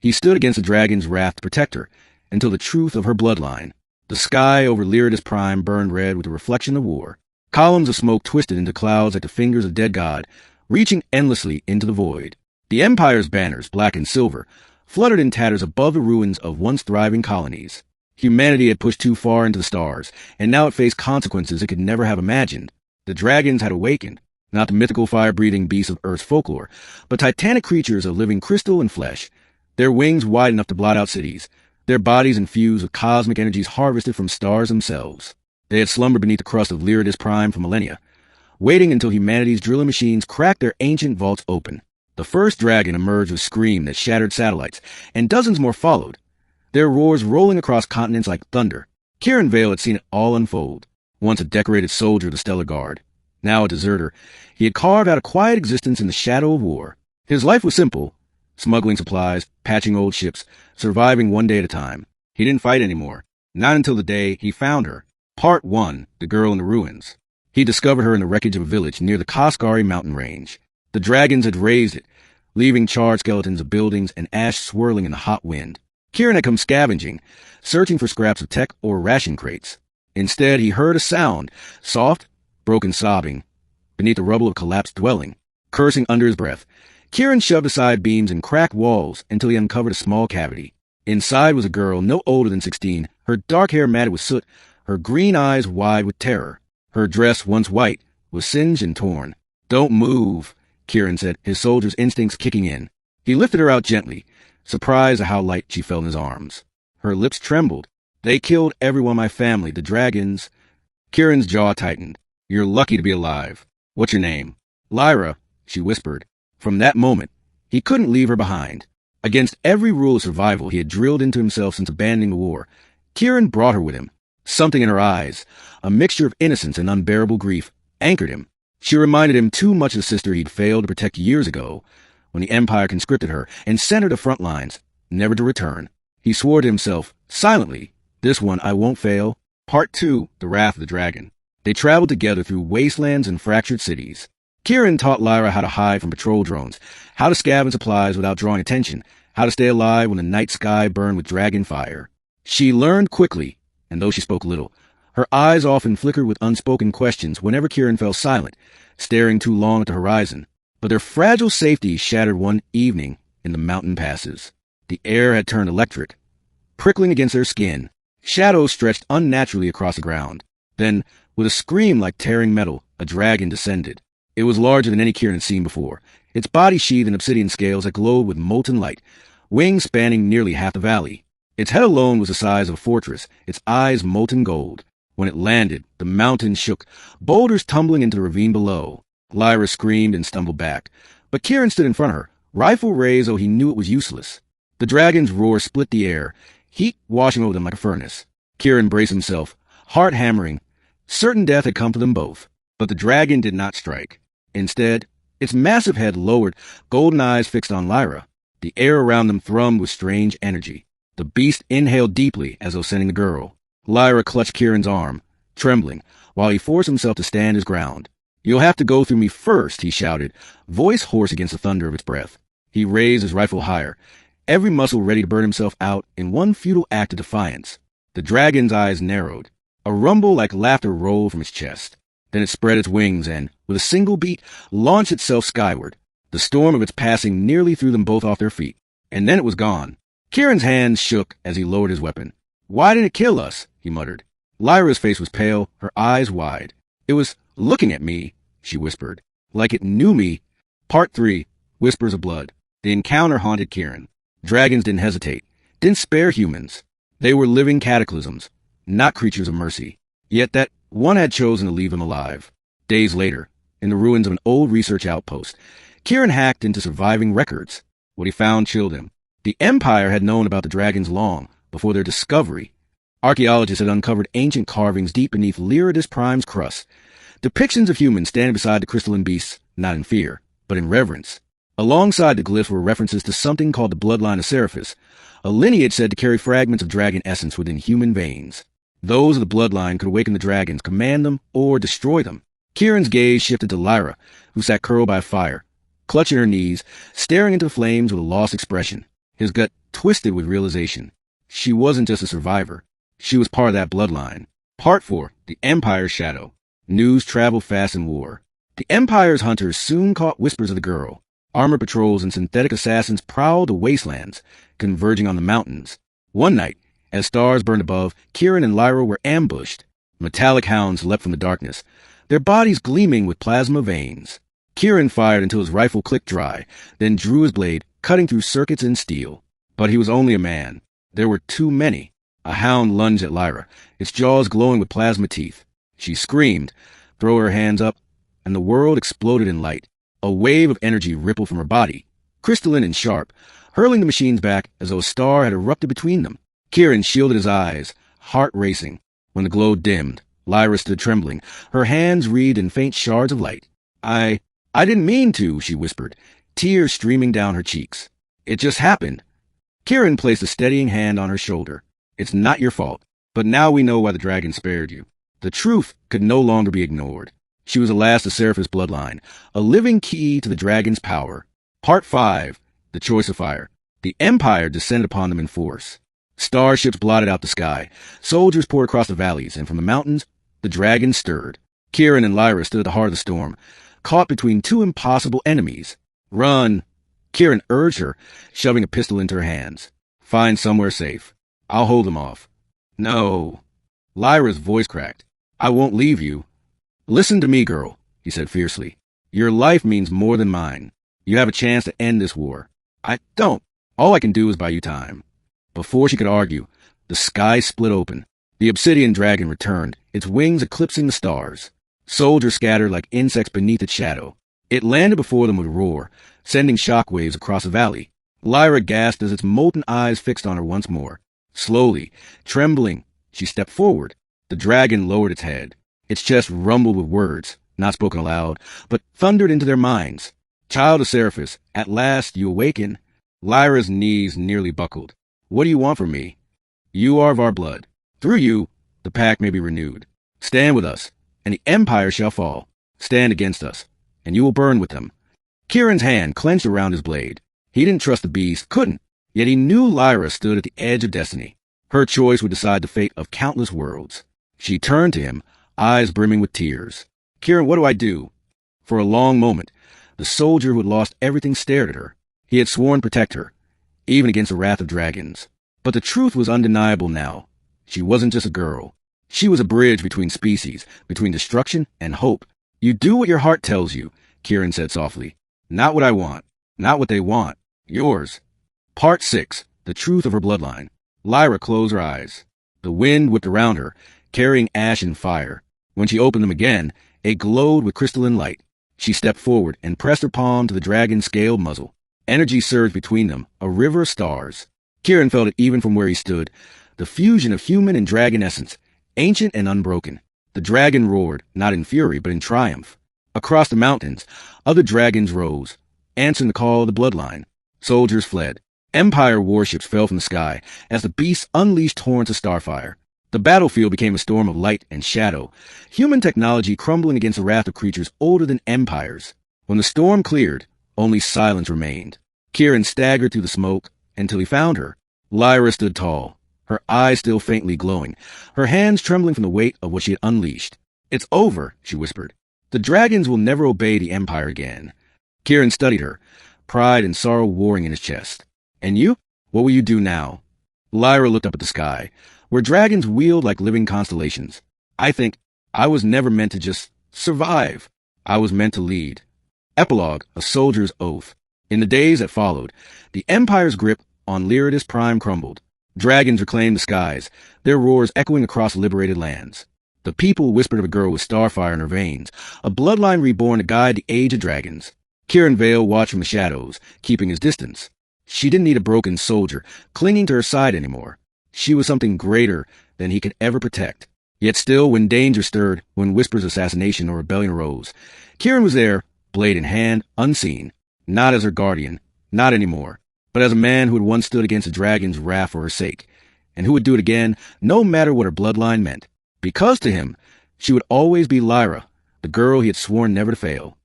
He stood against the dragon's wrath to protect her, until the truth of her bloodline. The sky over Lyridus Prime burned red with the reflection of war. Columns of smoke twisted into clouds like the fingers of dead God, reaching endlessly into the void. The Empire's banners, black and silver, fluttered in tatters above the ruins of once thriving colonies. Humanity had pushed too far into the stars, and now it faced consequences it could never have imagined. The dragons had awakened, not the mythical fire-breathing beasts of Earth's folklore, but titanic creatures of living crystal and flesh, their wings wide enough to blot out cities, their bodies infused with cosmic energies harvested from stars themselves. They had slumbered beneath the crust of Lyridus Prime for millennia, waiting until humanity's drilling machines cracked their ancient vaults open. The first dragon emerged with a scream that shattered satellites, and dozens more followed, their roars rolling across continents like thunder. Kieran Vale had seen it all unfold. Once a decorated soldier of the Stellar Guard, now a deserter, he had carved out a quiet existence in the shadow of war. His life was simple: smuggling supplies, patching old ships, surviving one day at a time. He didn't fight anymore, not until the day he found her. Part 1, The Girl in the Ruins. He discovered her in the wreckage of a village near the Koskari mountain range. The dragons had razed it, leaving charred skeletons of buildings and ash swirling in the hot wind. Kieran had come scavenging, searching for scraps of tech or ration crates. Instead, he heard a sound, soft, broken sobbing, beneath the rubble of a collapsed dwelling. Cursing under his breath, Kieran shoved aside beams and cracked walls until he uncovered a small cavity. Inside was a girl no older than 16, her dark hair matted with soot, her green eyes wide with terror. Her dress, once white, was singed and torn. "Don't move," Kieran said, his soldier's instincts kicking in. He lifted her out gently, surprised at how light she felt in his arms. Her lips trembled. "They killed everyone in my family, the dragons." Kieran's jaw tightened. "You're lucky to be alive. What's your name?" "Lyra," she whispered. From that moment, he couldn't leave her behind. Against every rule of survival he had drilled into himself since abandoning the war, Kieran brought her with him. Something in her eyes, a mixture of innocence and unbearable grief, anchored him. She reminded him too much of the sister he'd failed to protect years ago, when the Empire conscripted her and sent her to front lines, never to return. He swore to himself, silently, "This one I won't fail." Part 2, The Wrath of the Dragon. They traveled together through wastelands and fractured cities. Kieran taught Lyra how to hide from patrol drones, how to scavenge supplies without drawing attention, how to stay alive when the night sky burned with dragon fire. She learned quickly, and though she spoke little, her eyes often flickered with unspoken questions whenever Kieran fell silent, staring too long at the horizon. But their fragile safety shattered one evening in the mountain passes. The air had turned electric, prickling against their skin. Shadows stretched unnaturally across the ground. Then, with a scream like tearing metal, a dragon descended. It was larger than any Kieran had seen before, its body sheathed in obsidian scales that glowed with molten light, wings spanning nearly half the valley. Its head alone was the size of a fortress, its eyes molten gold. When it landed, the mountain shook, boulders tumbling into the ravine below. Lyra screamed and stumbled back, but Kieran stood in front of her, rifle raised though he knew it was useless. The dragon's roar split the air, heat washing over them like a furnace. Kieran braced himself, heart hammering. Certain death had come to them both, but the dragon did not strike. Instead, its massive head lowered, golden eyes fixed on Lyra. The air around them thrummed with strange energy. The beast inhaled deeply as though sending the girl. Lyra clutched Kieran's arm, trembling, while he forced himself to stand his ground. "You'll have to go through me first," he shouted, voice hoarse against the thunder of its breath. He raised his rifle higher, every muscle ready to burn himself out in one futile act of defiance. The dragon's eyes narrowed. A rumble like laughter rolled from its chest. Then it spread its wings and, with a single beat, launched itself skyward. The storm of its passing nearly threw them both off their feet. And then it was gone. Kieran's hands shook as he lowered his weapon. "Why didn't it kill us?" he muttered. Lyra's face was pale, her eyes wide. "It was looking at me," she whispered, "like it knew me." Part 3, Whispers of Blood. The encounter haunted Kieran. Dragons didn't hesitate, didn't spare humans. They were living cataclysms, not creatures of mercy. Yet that one had chosen to leave him alive. Days later, in the ruins of an old research outpost, Kieran hacked into surviving records. What he found chilled him. The Empire had known about the dragons long before their discovery. Archaeologists had uncovered ancient carvings deep beneath Lyridus Prime's crust. Depictions of humans standing beside the crystalline beasts, not in fear, but in reverence. Alongside the glyphs were references to something called the Bloodline.HFY, a lineage said to carry fragments of dragon essence within human veins. Those of the bloodline could awaken the dragons, command them, or destroy them. Kieran's gaze shifted to Lyra, who sat curled by a fire, clutching her knees, staring into the flames with a lost expression. His gut twisted with realization. She wasn't just a survivor. She was part of that bloodline. Part 4. The Empire's Shadow. News traveled fast in war. The Empire's hunters soon caught whispers of the girl. Armored patrols and synthetic assassins prowled the wastelands, converging on the mountains. One night, as stars burned above, Kieran and Lyra were ambushed. Metallic hounds leapt from the darkness, their bodies gleaming with plasma veins. Kieran fired until his rifle clicked dry, then drew his blade, cutting through circuits in steel. But he was only a man. There were too many. A hound lunged at Lyra, its jaws glowing with plasma teeth. She screamed, threw her hands up, and the world exploded in light. A wave of energy rippled from her body, crystalline and sharp, hurling the machines back as though a star had erupted between them. Kieran shielded his eyes, heart racing. When the glow dimmed, Lyra stood trembling, her hands wreathed in faint shards of light. I didn't mean to, she whispered, tears streaming down her cheeks. It just happened. Kieran placed a steadying hand on her shoulder. It's not your fault, but now we know why the dragon spared you. The truth could no longer be ignored. She was the last of Seraph's bloodline, a living key to the dragon's power. Part 5. The Choice of Fire. The Empire descended upon them in force. Starships blotted out the sky. Soldiers poured across the valleys, and from the mountains, the dragon stirred. Kieran and Lyra stood at the heart of the storm, caught between two impossible enemies. Run! Kieran urged her, shoving a pistol into her hands. Find somewhere safe. I'll hold them off. No. Lyra's voice cracked. I won't leave you. Listen to me, girl, he said fiercely. Your life means more than mine. You have a chance to end this war. I don't. All I can do is buy you time. Before she could argue, the sky split open. The obsidian dragon returned, its wings eclipsing the stars. Soldiers scattered like insects beneath its shadow. It landed before them with a roar, sending shockwaves across the valley. Lyra gasped as its molten eyes fixed on her once more. Slowly, trembling, she stepped forward. The dragon lowered its head. Its chest rumbled with words, not spoken aloud, but thundered into their minds. Child of Seraphis, at last you awaken. Lyra's knees nearly buckled. What do you want from me? You are of our blood. Through you, the pact may be renewed. Stand with us, and the Empire shall fall. Stand against us, and you will burn with them. Kieran's hand clenched around his blade. He didn't trust the beast, couldn't, yet he knew Lyra stood at the edge of destiny. Her choice would decide the fate of countless worlds. She turned to him, eyes brimming with tears. Kieran, what do I do? For a long moment, the soldier who had lost everything stared at her. He had sworn to protect her, even against the wrath of dragons. But the truth was undeniable now. She wasn't just a girl. She was a bridge between species, between destruction and hope. You do what your heart tells you, Kieran said softly. Not what I want. Not what they want. Yours. Part 6. The Truth of Her Bloodline. Lyra closed her eyes. The wind whipped around her, carrying ash and fire. When she opened them again, it glowed with crystalline light. She stepped forward and pressed her palm to the dragon's scaled muzzle. Energy surged between them, a river of stars. Kieran felt it even from where he stood, the fusion of human and dragon essence, ancient and unbroken. The dragon roared, not in fury, but in triumph. Across the mountains, other dragons rose, answering the call of the bloodline. Soldiers fled. Empire warships fell from the sky as the beasts unleashed torrents of starfire. The battlefield became a storm of light and shadow, human technology crumbling against the wrath of creatures older than empires. When the storm cleared, only silence remained. Kieran staggered through the smoke until he found her. Lyra stood tall, her eyes still faintly glowing, her hands trembling from the weight of what she had unleashed. It's over, she whispered. The dragons will never obey the Empire again. Kieran studied her, pride and sorrow warring in his chest. And you? What will you do now? Lyra looked up at the sky, where dragons wheeled like living constellations. I think I was never meant to just survive. I was meant to lead. Epilogue, A Soldier's Oath. In the days that followed, the Empire's grip on Lyridus Prime crumbled. Dragons reclaimed the skies, their roars echoing across liberated lands. The people whispered of a girl with starfire in her veins, a bloodline reborn to guide the age of dragons. Kieran Vale watched from the shadows, keeping his distance. She didn't need a broken soldier clinging to her side anymore. She was something greater than he could ever protect. Yet still, when danger stirred, when whispers of assassination or rebellion arose, Kieran was there, blade in hand, unseen. Not as her guardian, not anymore, but as a man who had once stood against a dragon's wrath for her sake, and who would do it again, no matter what her bloodline meant. Because to him, she would always be Lyra, the girl he had sworn never to fail.